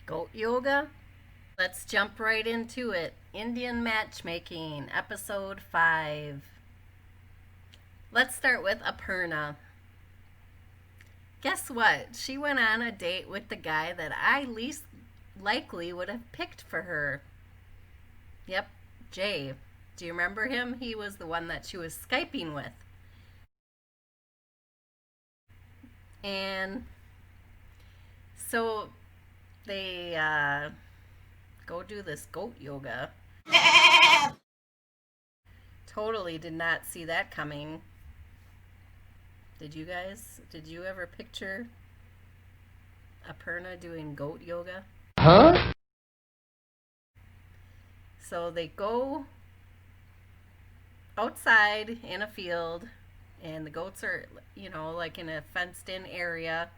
Goat yoga? Let's jump right into it. Indian Matchmaking, Episode 5. Let's start with Aparna. Guess what? She went on a date with the guy that I least likely would have picked for her. Yep, Jay. Do you remember him? He was the one that she was Skyping with. And so they go do this goat yoga. Totally did not see that coming. Did you guys? Did you ever picture Aparna doing goat yoga? Huh? So they go outside in a field, and the goats are, like in a fenced in area.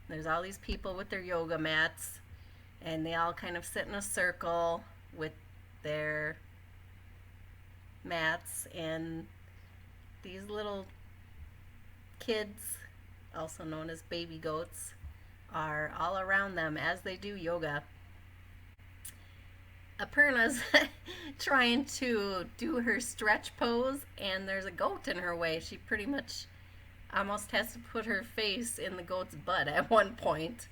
There's all these people with their yoga mats, and they all kind of sit in a circle with their mats, and these little kids, also known as baby goats, are all around them as they do yoga. Aparna's trying to do her stretch pose, and there's a goat in her way. She pretty much almost has to put her face in the goat's butt at one point.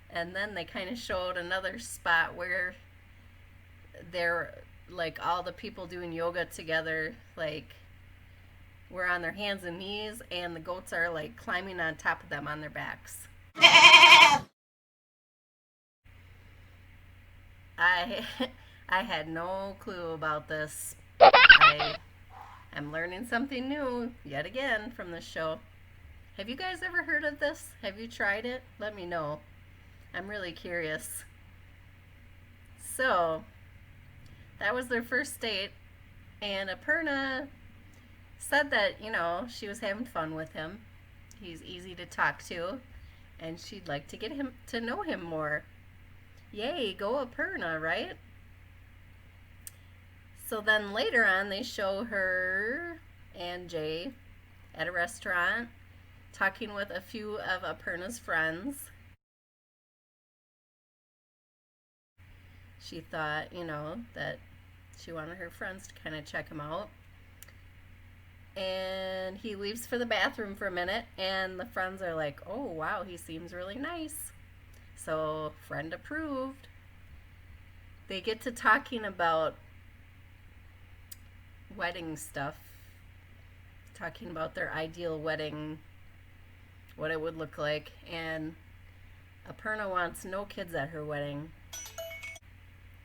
And then they kind of showed another spot where they're like all the people doing yoga together, like we're on their hands and knees, and the goats are like climbing on top of them on their backs. I had no clue about this. I'm learning something new yet again from this show. Have you guys ever heard of this? Have you tried it? Let me know. I'm really curious. So, that was their first date, and Aparna said that, she was having fun with him. He's easy to talk to, and she'd like to get him to know him more. Yay, go Aparna, right? So then later on, they show her and Jay at a restaurant talking with a few of Aparna's friends. She thought, that she wanted her friends to kind of check him out. And he leaves for the bathroom for a minute, and the friends are like, oh, wow, he seems really nice. So, friend approved. They get to talking about wedding stuff, talking about their ideal wedding, what it would look like, and Aparna wants no kids at her wedding.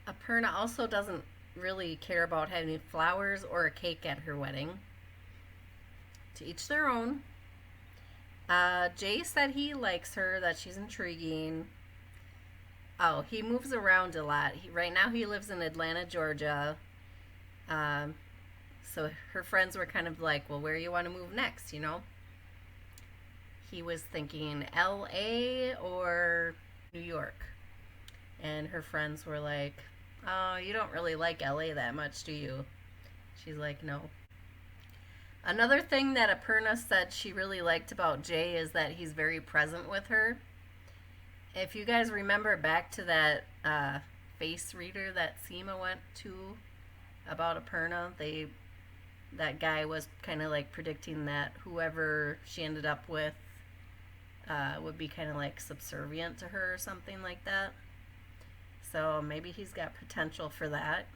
Aparna also doesn't really care about having flowers or a cake at her wedding. To each their own. Jay said he likes her, that she's intriguing. Oh, he moves around a lot. Right now he lives in Atlanta, Georgia. So her friends were kind of like, well, where do you want to move next, He was thinking LA or New York. And her friends were like, oh, you don't really like LA that much, do you? She's like, no. Another thing that Aparna said she really liked about Jay is that he's very present with her. If you guys remember back to that face reader that Seema went to about Aparna, that guy was kind of like predicting that whoever she ended up with would be kind of like subservient to her or something like that. So maybe he's got potential for that.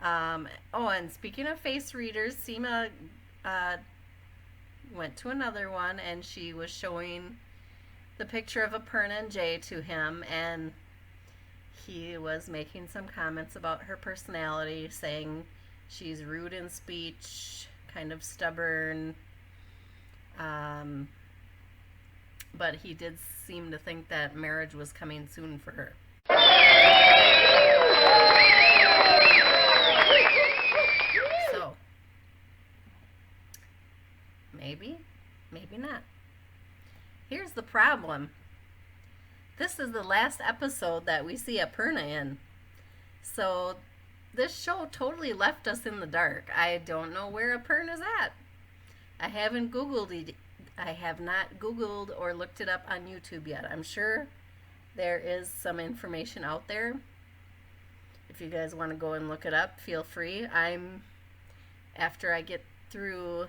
And speaking of face readers, Seema went to another one, and she was showing the picture of Aparna and Jay to him, and he was making some comments about her personality, saying she's rude in speech, kind of stubborn, but he did seem to think that marriage was coming soon for her. So, maybe not. Here's the problem. This is the last episode that we see Aparna in. So, this show totally left us in the dark. I don't know where Aparna's at. I haven't Googled I have not Googled or looked it up on YouTube yet. I'm sure there is some information out there. If you guys want to go and look it up, feel free. After I get through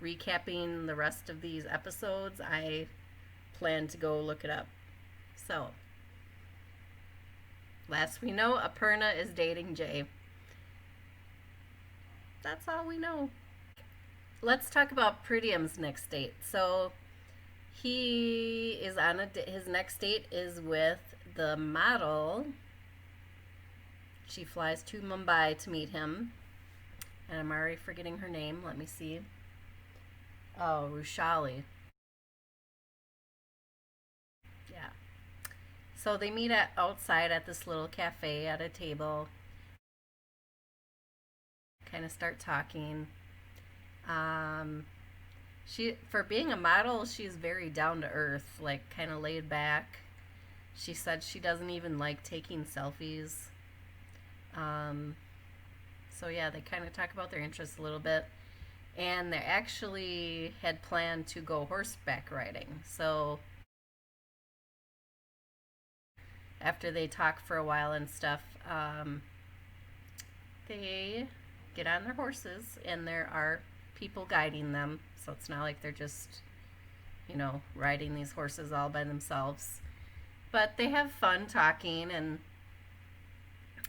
recapping the rest of these episodes, I plan to go look it up. So, last we know, Aparna is dating Jay. That's all we know. Let's talk about Pradyuman's next date. So, he is on his next date is with the model. She flies to Mumbai to meet him. And I'm already forgetting her name. Let me see. Oh, Rushali. Yeah. So they meet outside at this little cafe at a table. Kind of start talking. For being a model, she's very down to earth, like kind of laid back. She said she doesn't even like taking selfies. So yeah, they kind of talk about their interests a little bit. And they actually had planned to go horseback riding. So after they talk for a while and stuff, they get on their horses, and there are people guiding them. So it's not like they're just, riding these horses all by themselves. But they have fun talking, and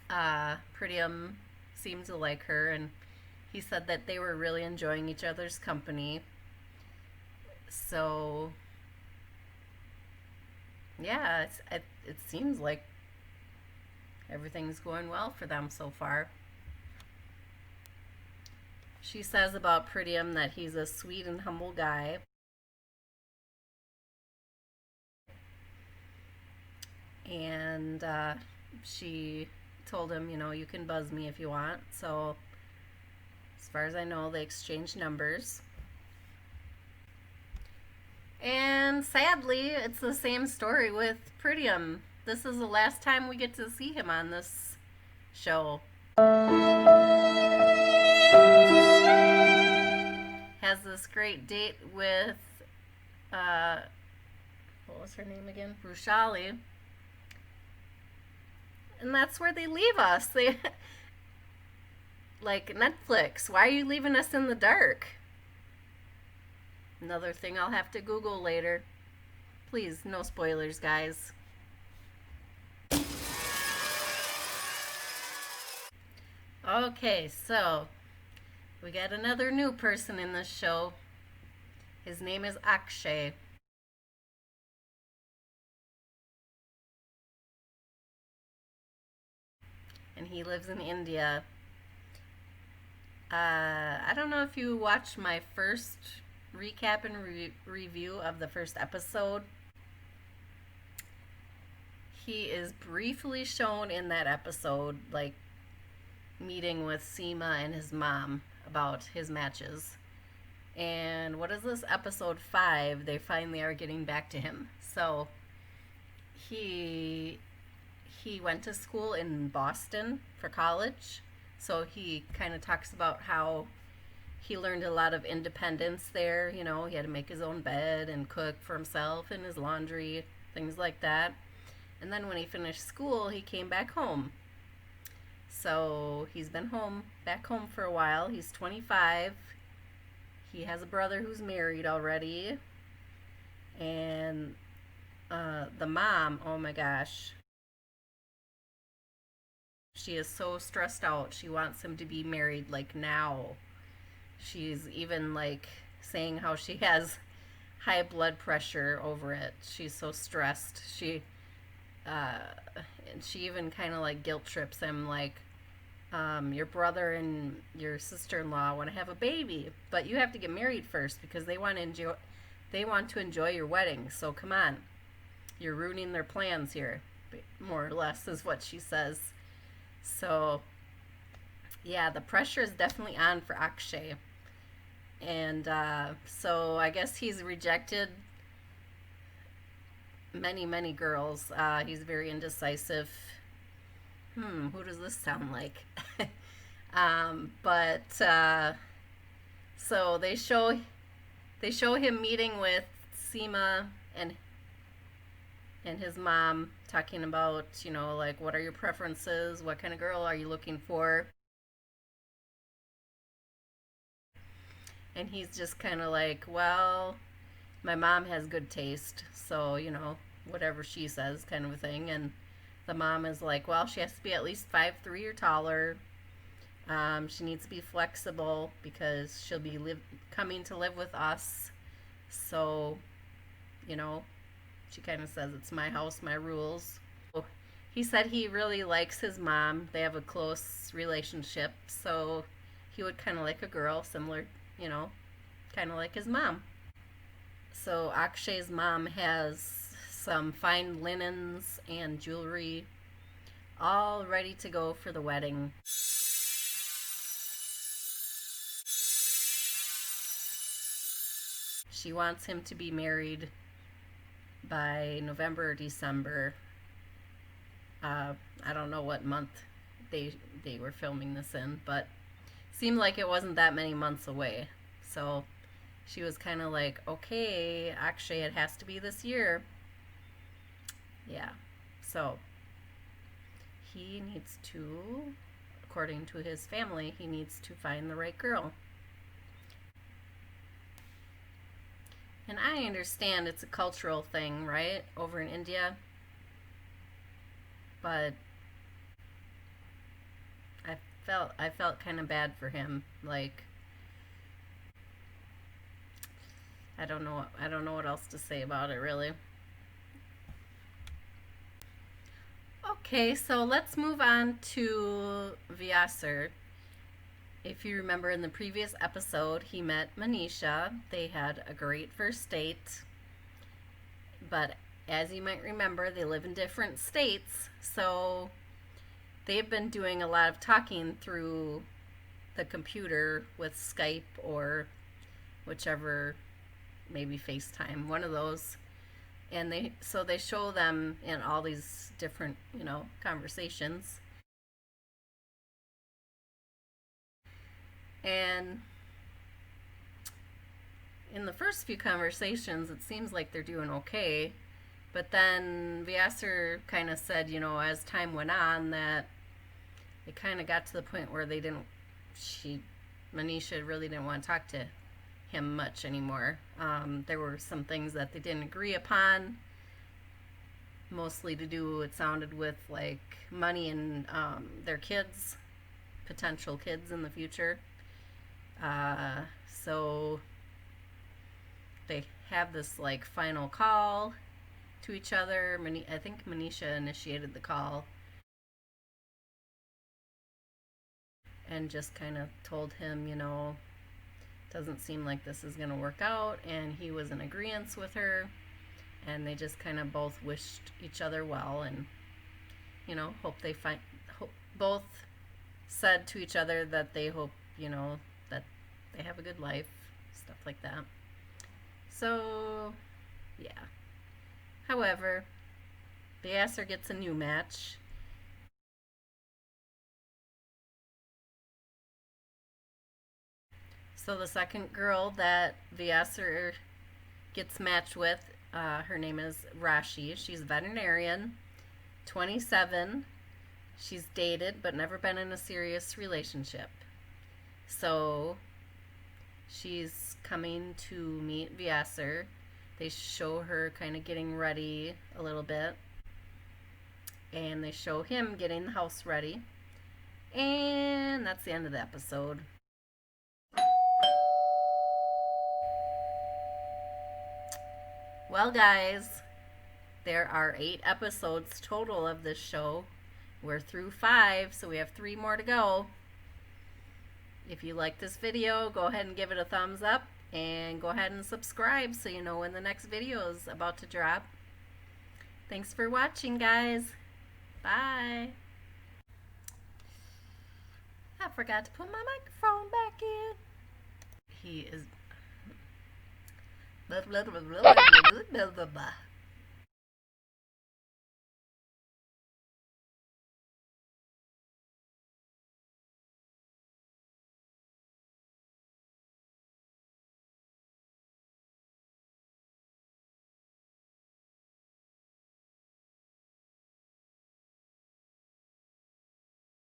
Pradyuman seemed to like her, and he said that they were really enjoying each other's company. So, yeah, it seems like everything's going well for them so far. She says about Pradyuman that he's a sweet and humble guy. And she told him, you can buzz me if you want. So, as far as I know, they exchanged numbers. And sadly, it's the same story with Pradyuman. This is the last time we get to see him on this show. Has this great date with, what was her name again? Rushali. And that's where they leave us. They, like Netflix, why are you leaving us in the dark? Another thing I'll have to Google later. Please, no spoilers, guys. Okay, so we got another new person in this show. His name is Akshay. And he lives in India. I don't know if you watched my first recap and review of the first episode. He is briefly shown in that episode, like meeting with Seema and his mom about his matches. And what is this, episode 5? They finally are getting back to him. So he went to school in Boston for college. So he kind of talks about how he learned a lot of independence there. He had to make his own bed and cook for himself and his laundry, things like that. And then when he finished school, he came back home. So he's been back home for a while. He's 25. He has a brother who's married already. And the mom, oh my gosh, she is so stressed out. She wants him to be married like now. She's even like saying how she has high blood pressure over it. She's so stressed. And she even kind of like guilt trips him, like, your brother and your sister-in-law want to have a baby, but you have to get married first because they want to enjoy your wedding. So come on, you're ruining their plans here, more or less is what she says. So yeah, the pressure is definitely on for Akshay. And so I guess he's rejected many girls. He's very indecisive. Who does this sound like? So they show They show him meeting with Seema and his mom, talking about, you know, like, what are your preferences? What kind of girl are you looking for? And he's just kind of like, well, my mom has good taste, so, you know, whatever she says, kind of a thing. And the mom is like, well, she has to be at least 5'3" or taller. She needs to be flexible because she'll be coming to live with us. So, you know, she kind of says, it's my house, my rules. He said he really likes his mom. They have a close relationship, so he would kind of like a girl, similar, you know, kind of like his mom. So Akshay's mom has some fine linens and jewelry all ready to go for the wedding. She wants him to be married by November or December. I don't know what month they were filming this in, but seemed like it wasn't that many months away. So she was kind of like, okay, actually it has to be this year. Yeah. So he needs to, according to his family, he needs to find the right girl. And I understand it's a cultural thing, right, over in India. But I felt kind of bad for him. Like, I don't know what else to say about it, really. Okay, so let's move on to Vyasar. If you remember in the previous episode, he met Manisha. They had a great first date. But as you might remember, they live in different states. So they've been doing a lot of talking through the computer with Skype or whichever, maybe FaceTime, one of those. And they show them in all these different, you know, conversations. And in the first few conversations, it seems like they're doing okay. But then Vyasar kind of said, you know, as time went on, that it kind of got to the point where Manisha really didn't want to talk to him much anymore. There were some things that they didn't agree upon, mostly to do, it sounded, with like money and their kids, potential kids in the future. So they have this like final call to each other. I think Manisha initiated the call and just kind of told him, you know, doesn't seem like this is going to work out, and he was in agreement with her, and they just kind of both wished each other well, and, you know, both said to each other that they hope, you know, that they have a good life, stuff like that. So, yeah. However, Vyasar gets a new match. So the second girl that Vyasar gets matched with, her name is Rashi. She's a veterinarian, 27. She's dated but never been in a serious relationship. So she's coming to meet Vyasar. They show her kind of getting ready a little bit. And they show him getting the house ready. And that's the end of the episode. Well, guys, there are 8 episodes total of this show. We're through 5, so we have 3 more to go. If you like this video, go ahead and give it a thumbs up, and go ahead and subscribe so you know when the next video is about to drop. Thanks for watching, guys. Bye. I forgot to put my microphone back in. He is... blah, blah, blah, blah, blah, blah, blah, blah.